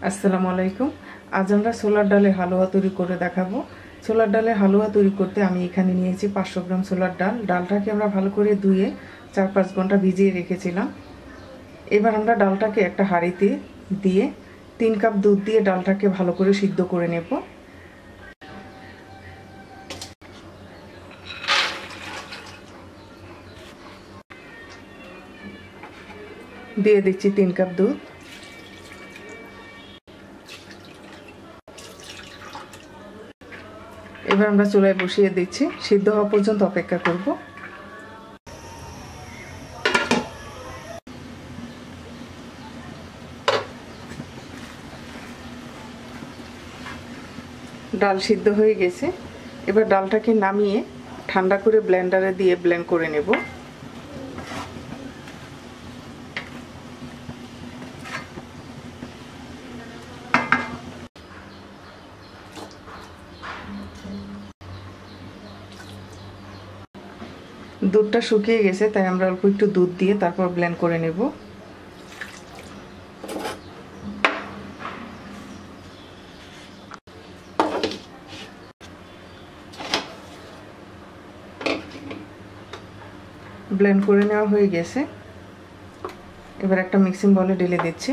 আসসালামু আলাইকুম। আজ আমরা ছোলার ডালের হালুয়া তৈরি করে দেখাবো। ছোলার ডালের হালুয়া তৈরি করতে আমি এখানে নিয়েছি 500 গ্রাম ছোলার ডাল। ডালটাকে আমরা ভালো করে ধুয়ে 4-5 ঘন্টা ভিজিয়ে রেখেছিলাম। এবার আমরা ডালটাকে একটা হাঁড়িতে দিয়ে 3 কাপ দুধ দিয়ে ডালটাকে ভালো করে সিদ্ধ করে নেব। দিয়ে দিচ্ছি 3 কাপ দুধ। এবার আমরা চুলায় বসিয়ে দিচ্ছি, সিদ্ধ হওয়া পর্যন্ত অপেক্ষা করব। ডাল সিদ্ধ হয়ে গেছে। এবার ডালটাকে নামিয়ে ঠান্ডা করে ব্লেন্ডারে দিয়ে ব্লেন্ড করে নেব। দুধটা শুকিয়ে গেছে, তাই আমরা অল্প একটু দুধ দিয়ে তারপর ব্লেন্ড করে নেব। ব্লেন্ড করে নেওয়া হয়ে গেছে। এবার একটা মিক্সিং বলে ঢেলে দিচ্ছি।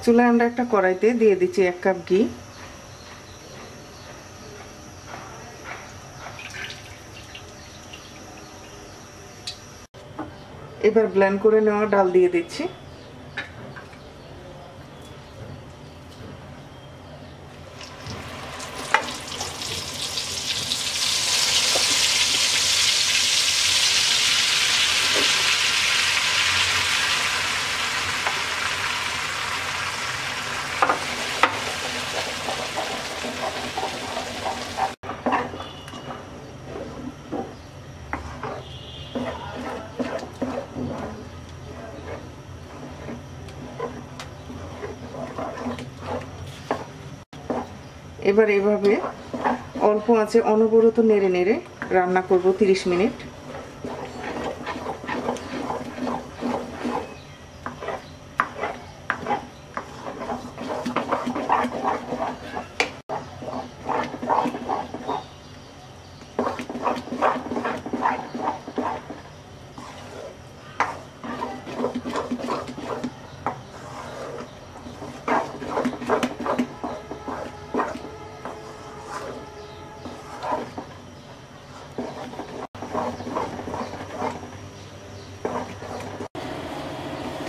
চুলায় আমরা একটা কড়াইতে দিয়ে দিচ্ছি 1 কাপ ঘি। এবার ব্লেন্ড করে নেওয়া ডাল দিয়ে দিচ্ছি। এবার এইভাবে অল্প আঁচে অনবরত নেড়ে নেড়ে রান্না করব 30 মিনিট।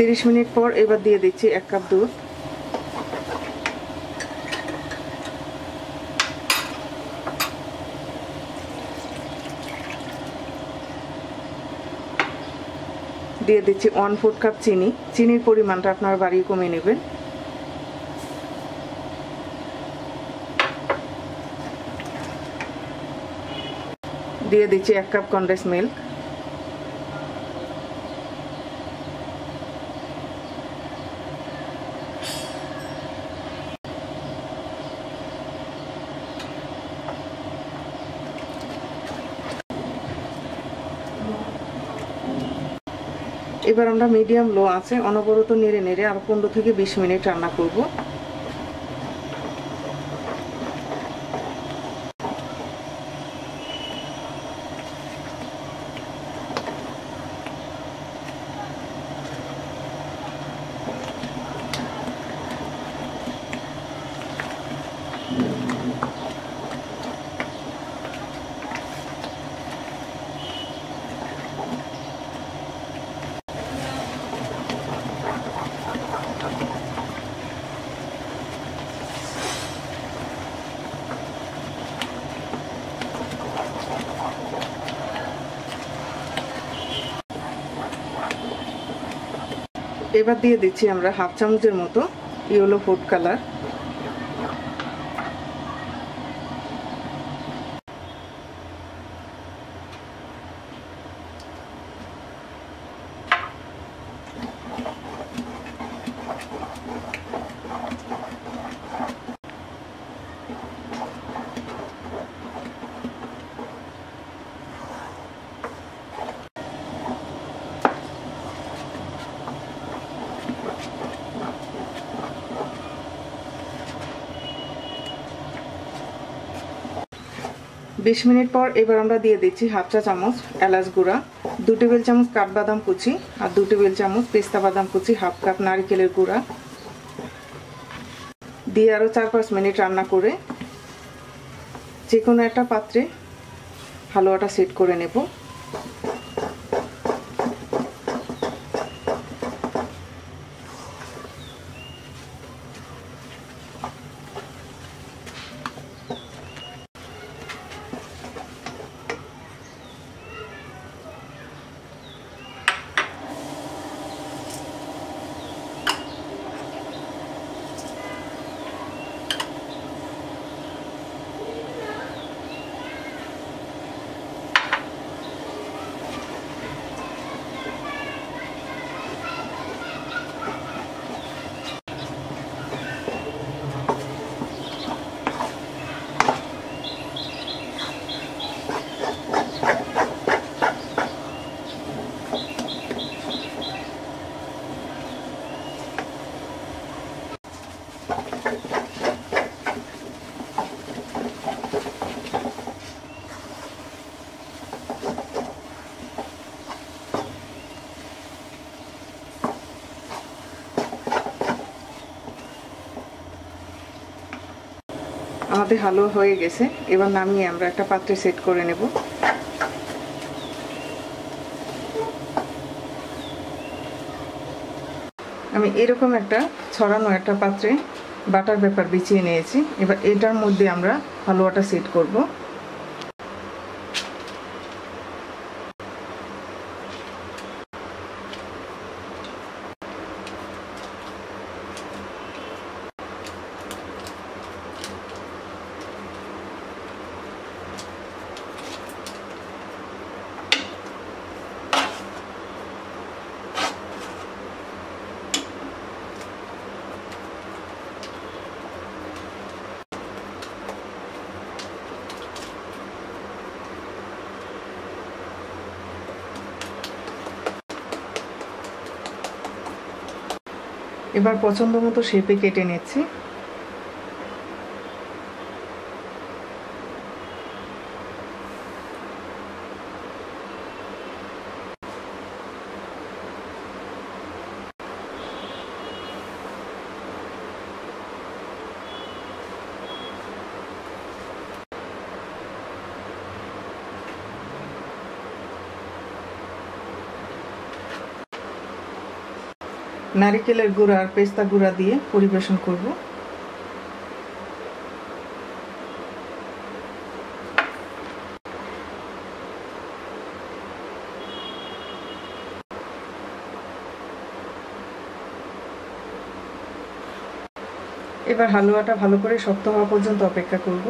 তিরিশ মিনিট পর এবার দিয়ে দিচ্ছি 1 কাপ দুধ। দিয়ে দিচ্ছি 1/4 কাপ চিনি। চিনির পরিমাণটা আপনারা বাড়িয়ে কমিয়ে নেবেন। দিয়ে দিচ্ছি 1 কাপ কনডেন্স মিল্ক। এবার আমরা মিডিয়াম লো আছে অনবরত নেড়ে নেড়ে আরো 15 থেকে 20 মিনিট রান্না করব। এবার দিয়ে দিচ্ছি আমরা 1/2 চামচের মতো ইয়েলো ফুড কালার। 20 মিনিট পর এবার আমরা দিয়ে দিচ্ছি হাফ চা চামচ এলাচ গুঁড়া, 2 টেবিল চামচ কাঠবাদাম কুচি আর 2 টেবিল চামচ পেস্তা বাদাম কুচি, হাফ কাপ নারকেলের গুঁড়া দিয়ে আরও 4-5 মিনিট রান্না করে যে কোনো একটা পাত্রে হালুয়াটা সেট করে নেব। আমাদের হালুয়া হয়ে গেছে, এবার নামিয়ে আমরা একটা পাত্রে সেট করে নেব। আমি এরকম একটা ছড়ানো একটা পাত্রে বাটার পেপার বিছিয়ে নিয়েছি। এবার এটার মধ্যে আমরা হালুয়াটা সেট করব। এবার পছন্দ মতো শেপে কেটে নিচ্ছি। নারকেলের গুঁড়া আর পেস্তা গুঁড়া দিয়ে পরিবেশন করব। এবার হালুয়াটা ভালো করে শক্ত হওয়া পর্যন্ত অপেক্ষা করব।